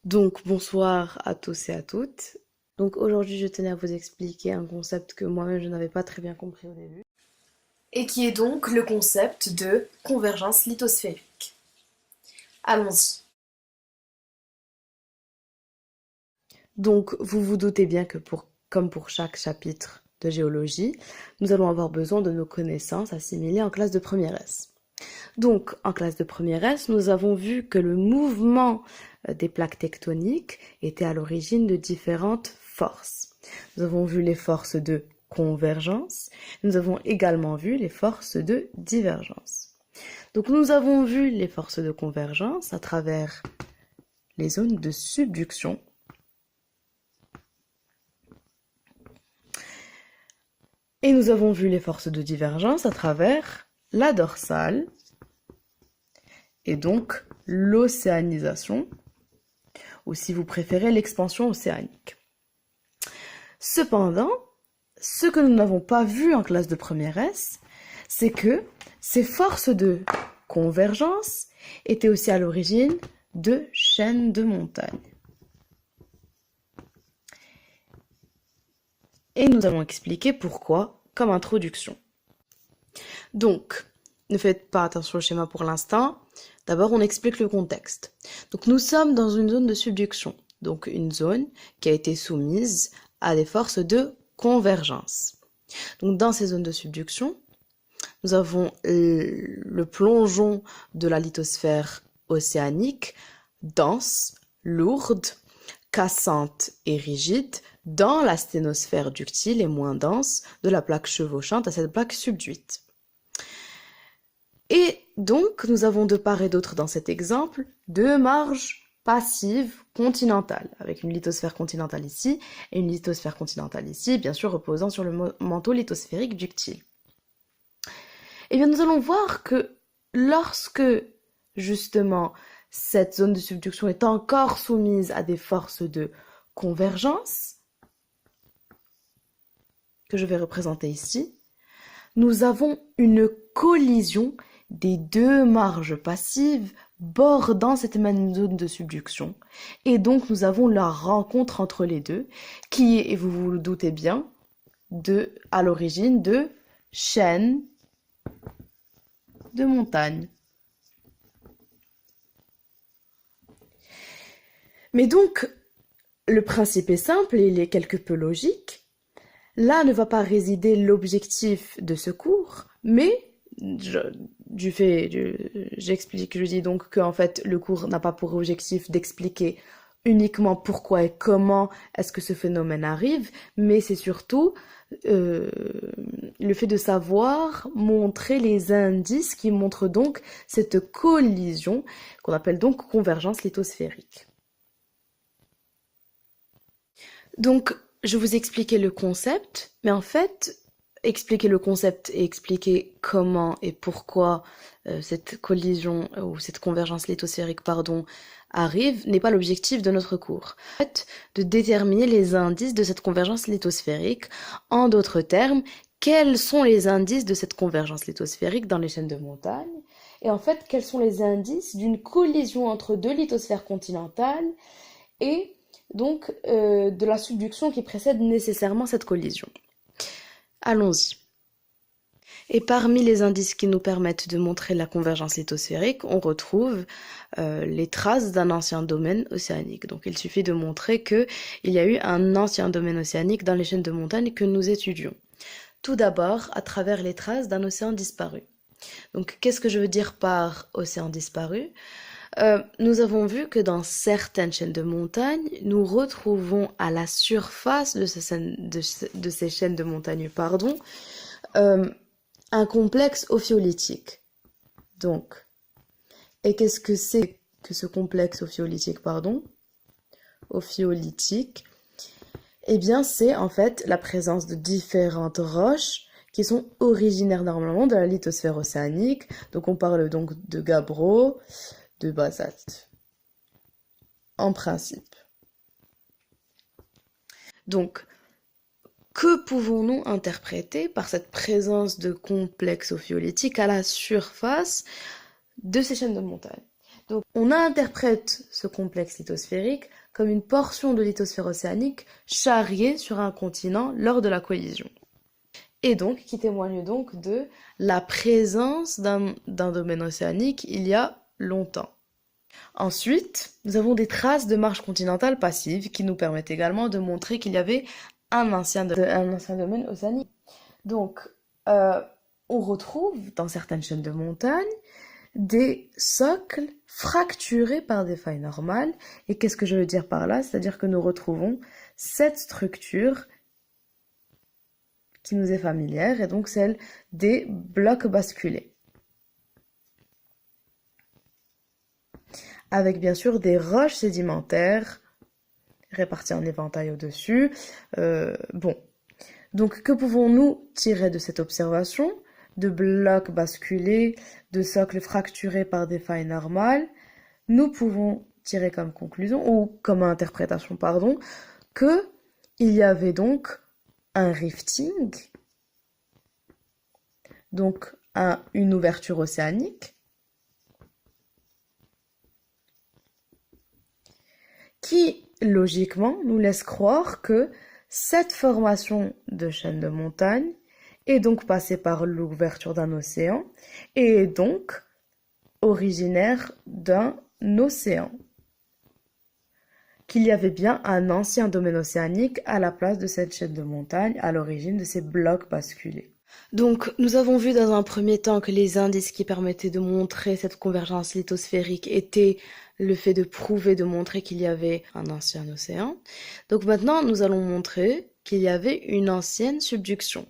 Donc bonsoir à tous et à toutes. Donc aujourd'hui je tenais à vous expliquer un concept que moi-même je n'avais pas très bien compris au début. Et qui est donc le concept de convergence lithosphérique. Allons-y. Donc vous vous doutez bien que comme pour chaque chapitre de géologie, nous allons avoir besoin de nos connaissances assimilées en classe de première S. Donc en classe de première S, nous avons vu que le mouvement des plaques tectoniques était à l'origine de différentes forces. Nous avons vu les forces de convergence, nous avons également vu les forces de divergence. Donc nous avons vu les forces de convergence à travers les zones de subduction. Et nous avons vu les forces de divergence à travers la dorsale et donc l'océanisation, ou si vous préférez l'expansion océanique. Cependant, ce que nous n'avons pas vu en classe de première S, c'est que ces forces de convergence étaient aussi à l'origine de chaînes de montagnes. Et nous allons expliquer pourquoi comme introduction. Donc, ne faites pas attention au schéma pour l'instant. D'abord, on explique le contexte. Donc, nous sommes dans une zone de subduction, donc une zone qui a été soumise à des forces de convergence. Donc, dans ces zones de subduction, nous avons le plongeon de la lithosphère océanique, dense, lourde, cassante et rigide, dans la sténosphère ductile et moins dense de la plaque chevauchante à cette plaque subduite. Et donc, nous avons de part et d'autre dans cet exemple deux marges passives continentales, avec une lithosphère continentale ici et une lithosphère continentale ici, bien sûr reposant sur le manteau lithosphérique ductile. Et bien, nous allons voir que lorsque, justement, cette zone de subduction est encore soumise à des forces de convergence, que je vais représenter ici, nous avons une collision des deux marges passives bordant cette même zone de subduction. Et donc, nous avons la rencontre entre les deux, qui est, et vous vous le doutez bien, à l'origine de chaînes de montagnes. Mais donc, le principe est simple et il est quelque peu logique. Là ne va pas résider l'objectif de ce cours, mais j'explique, je dis donc que en fait le cours n'a pas pour objectif d'expliquer uniquement pourquoi et comment est-ce que ce phénomène arrive, mais c'est surtout le fait de savoir montrer les indices qui montrent donc cette collision qu'on appelle donc convergence lithosphérique. Donc, je vous expliquais le concept, mais en fait, expliquer le concept et expliquer comment et pourquoi cette collision ou cette convergence lithosphérique, pardon, arrive n'est pas l'objectif de notre cours. En fait, de déterminer les indices de cette convergence lithosphérique. En d'autres termes, quels sont les indices de cette convergence lithosphérique dans les chaînes de montagnes? Et en fait, quels sont les indices d'une collision entre deux lithosphères continentales et donc de la subduction qui précède nécessairement cette collision. Allons-y. Et parmi les indices qui nous permettent de montrer la convergence lithosphérique, on retrouve les traces d'un ancien domaine océanique. Donc il suffit de montrer qu'il y a eu un ancien domaine océanique dans les chaînes de montagnes que nous étudions. Tout d'abord, à travers les traces d'un océan disparu. Donc qu'est-ce que je veux dire par océan disparu ? Nous avons vu que dans certaines chaînes de montagnes, nous retrouvons à la surface de ces chaînes de montagnes, un complexe ophiolithique. Donc, et qu'est-ce que c'est que ce complexe ophiolithique, Ophiolithique, eh bien, c'est en fait la présence de différentes roches qui sont originaires normalement de la lithosphère océanique. Donc, on parle donc de gabbro, de basalte, en principe. Donc, que pouvons-nous interpréter par cette présence de complexes ophiolitiques à la surface de ces chaînes de montagnes? Donc, on interprète ce complexe lithosphérique comme une portion de lithosphère océanique charriée sur un continent lors de la collision. Et donc, qui témoigne donc de la présence d'un domaine océanique il y a longtemps. Ensuite, nous avons des traces de marche continentale passive qui nous permettent également de montrer qu'il y avait un ancien domaine océanique. Donc, on retrouve dans certaines chaînes de montagnes des socles fracturés par des failles normales. Et qu'est-ce que je veux dire par là? C'est-à-dire que nous retrouvons cette structure qui nous est familière, et donc celle des blocs basculés. Avec bien sûr des roches sédimentaires réparties en éventail au-dessus. Donc que pouvons-nous tirer de cette observation? De blocs basculés, de socles fracturés par des failles normales, nous pouvons tirer comme conclusion, ou comme interprétation, pardon, que il y avait donc un rifting, donc une ouverture océanique, qui, logiquement, nous laisse croire que cette formation de chaîne de montagne est donc passée par l'ouverture d'un océan et est donc originaire d'un océan. Qu'il y avait bien un ancien domaine océanique à la place de cette chaîne de montagne à l'origine de ces blocs basculés. Donc, nous avons vu dans un premier temps que les indices qui permettaient de montrer cette convergence lithosphérique étaient le fait de prouver, de montrer qu'il y avait un ancien océan. Donc maintenant, nous allons montrer qu'il y avait une ancienne subduction.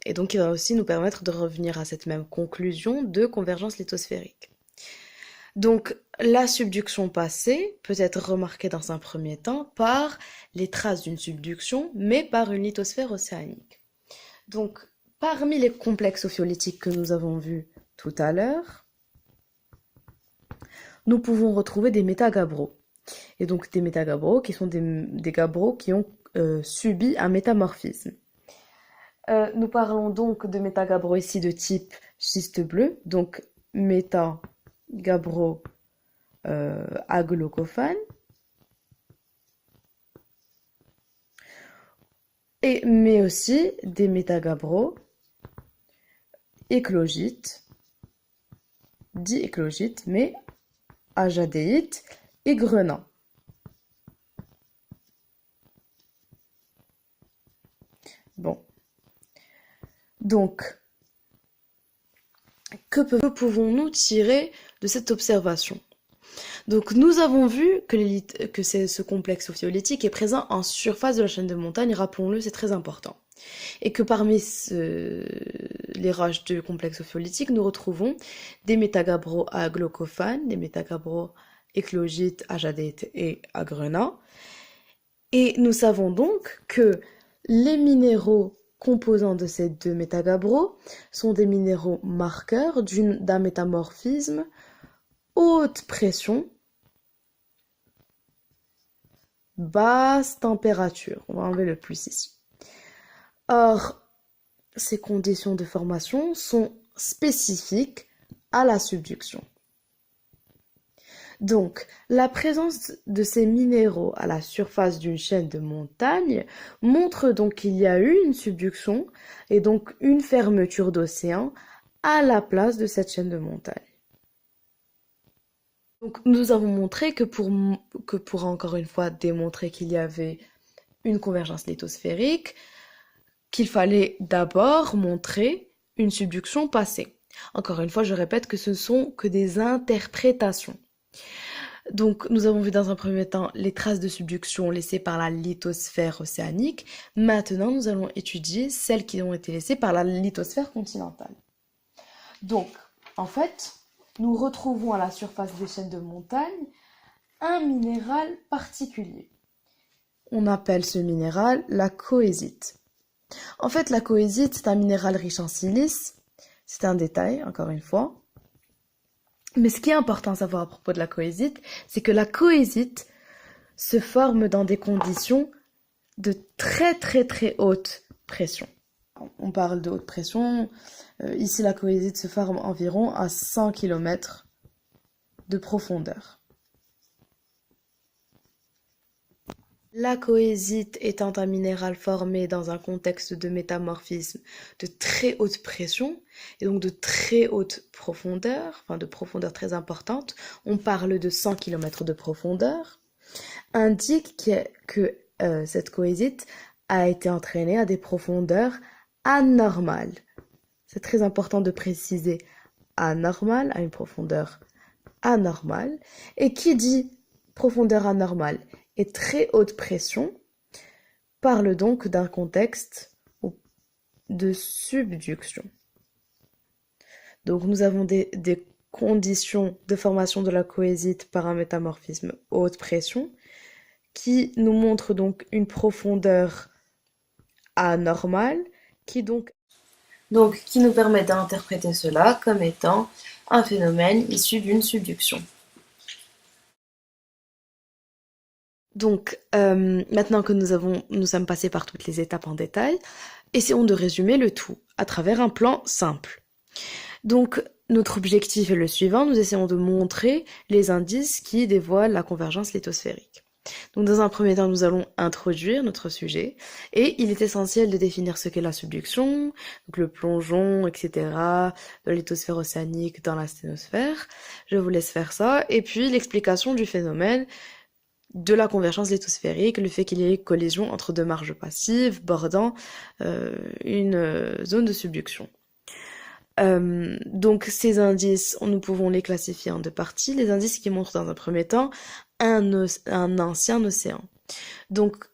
Et donc, il va aussi nous permettre de revenir à cette même conclusion de convergence lithosphérique. Donc, la subduction passée peut être remarquée dans un premier temps par les traces d'une subduction, mais par une lithosphère océanique. Donc, parmi les complexes ophiolithiques que nous avons vus tout à l'heure, nous pouvons retrouver des métagabbros. Et donc, des métagabbros qui sont des gabbros qui ont subi un métamorphisme. Nous parlons donc de métagabbros ici de type schiste bleu, donc métagabbros aglocophane, mais aussi des métagabbros éclogites, dits éclogites, mais ajadéites et grenats. Bon. Donc, que pouvons-nous tirer de cette observation? Donc, nous avons vu que ce complexe ophiolithique est présent en surface de la chaîne de montagne, rappelons-le, c'est très important. Et que parmi les roches du complexe ophiolithique, nous retrouvons des métagabbros aglocophanes, des métagabbros éclogites, ajadéites et agrenats. Et nous savons donc que les minéraux composants de ces deux métagabbros sont des minéraux marqueurs d'un métamorphisme haute pression, basse température. On va enlever le plus ici. Or, ces conditions de formation sont spécifiques à la subduction. Donc, la présence de ces minéraux à la surface d'une chaîne de montagne montre donc qu'il y a eu une subduction et donc une fermeture d'océan à la place de cette chaîne de montagne. Donc, nous avons montré que pour encore une fois démontrer qu'il y avait une convergence lithosphérique, qu'il fallait d'abord montrer une subduction passée. Encore une fois, je répète que ce ne sont que des interprétations. Donc, nous avons vu dans un premier temps les traces de subduction laissées par la lithosphère océanique. Maintenant, nous allons étudier celles qui ont été laissées par la lithosphère continentale. Donc, en fait, nous retrouvons à la surface des chaînes de montagne un minéral particulier. On appelle ce minéral la coésite. En fait, la coésite, c'est un minéral riche en silice. C'est un détail, encore une fois. Mais ce qui est important à savoir à propos de la coésite, c'est que la coésite se forme dans des conditions de très très très haute pression. On parle de haute pression. Ici, la coésite se forme environ à 100 km de profondeur. La cohésite étant un minéral formé dans un contexte de métamorphisme de très haute pression et donc de très haute profondeur, enfin de profondeur très importante, on parle de 100 km de profondeur, indique que cette cohésite a été entraînée à des profondeurs anormales. C'est très important de préciser anormal à une profondeur anormale. Et qui dit profondeur anormale et très haute pression parle donc d'un contexte de subduction. Donc nous avons des conditions de formation de la cohésite par un métamorphisme haute pression qui nous montre donc une profondeur anormale qui qui nous permet d'interpréter cela comme étant un phénomène issu d'une subduction. Donc, maintenant que nous sommes passés par toutes les étapes en détail, essayons de résumer le tout à travers un plan simple. Donc, notre objectif est le suivant, nous essayons de montrer les indices qui dévoilent la convergence lithosphérique. Donc, dans un premier temps, nous allons introduire notre sujet, et il est essentiel de définir ce qu'est la subduction, donc le plongeon, etc., de la lithosphère océanique dans la sténosphère. Je vous laisse faire ça, et puis l'explication du phénomène de la convergence lithosphérique, le fait qu'il y ait collision entre deux marges passives bordant une zone de subduction. Donc ces indices, nous pouvons les classifier en deux parties. Les indices qui montrent dans un premier temps un ancien océan. Donc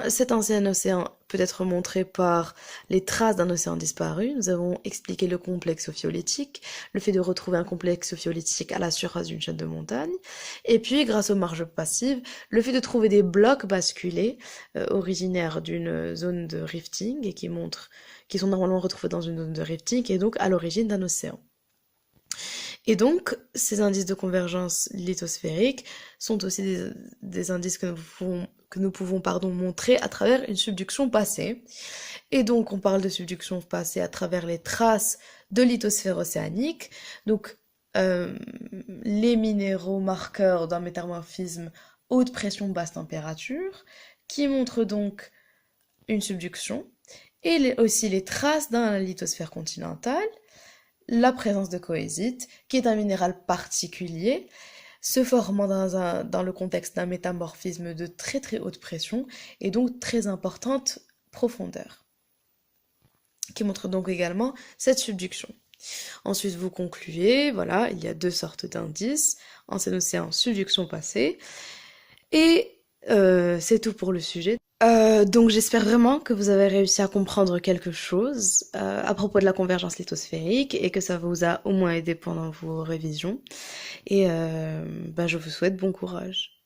cet ancien océan peut être montré par les traces d'un océan disparu. Nous avons expliqué le complexe ophiolitique, le fait de retrouver un complexe ophiolitique à la surface d'une chaîne de montagne. Et puis, grâce aux marges passives, le fait de trouver des blocs basculés originaires d'une zone de rifting et qui sont normalement retrouvés dans une zone de rifting et donc à l'origine d'un océan. Et donc, ces indices de convergence lithosphérique sont aussi des indices que nous pouvons montrer à travers une subduction passée. Et donc, on parle de subduction passée à travers les traces de lithosphère océanique. Donc, les minéraux marqueurs d'un métamorphisme haute pression, basse température, qui montrent donc une subduction, et aussi les traces dans la lithosphère continentale, la présence de cohésite, qui est un minéral particulier, se formant dans le contexte d'un métamorphisme de très très haute pression et donc très importante profondeur, qui montre donc également cette subduction. Ensuite, vous concluez, voilà, il y a deux sortes d'indices, ancien océan, subduction passée, et c'est tout pour le sujet. Donc j'espère vraiment que vous avez réussi à comprendre quelque chose à propos de la convergence lithosphérique et que ça vous a au moins aidé pendant vos révisions. Et je vous souhaite bon courage.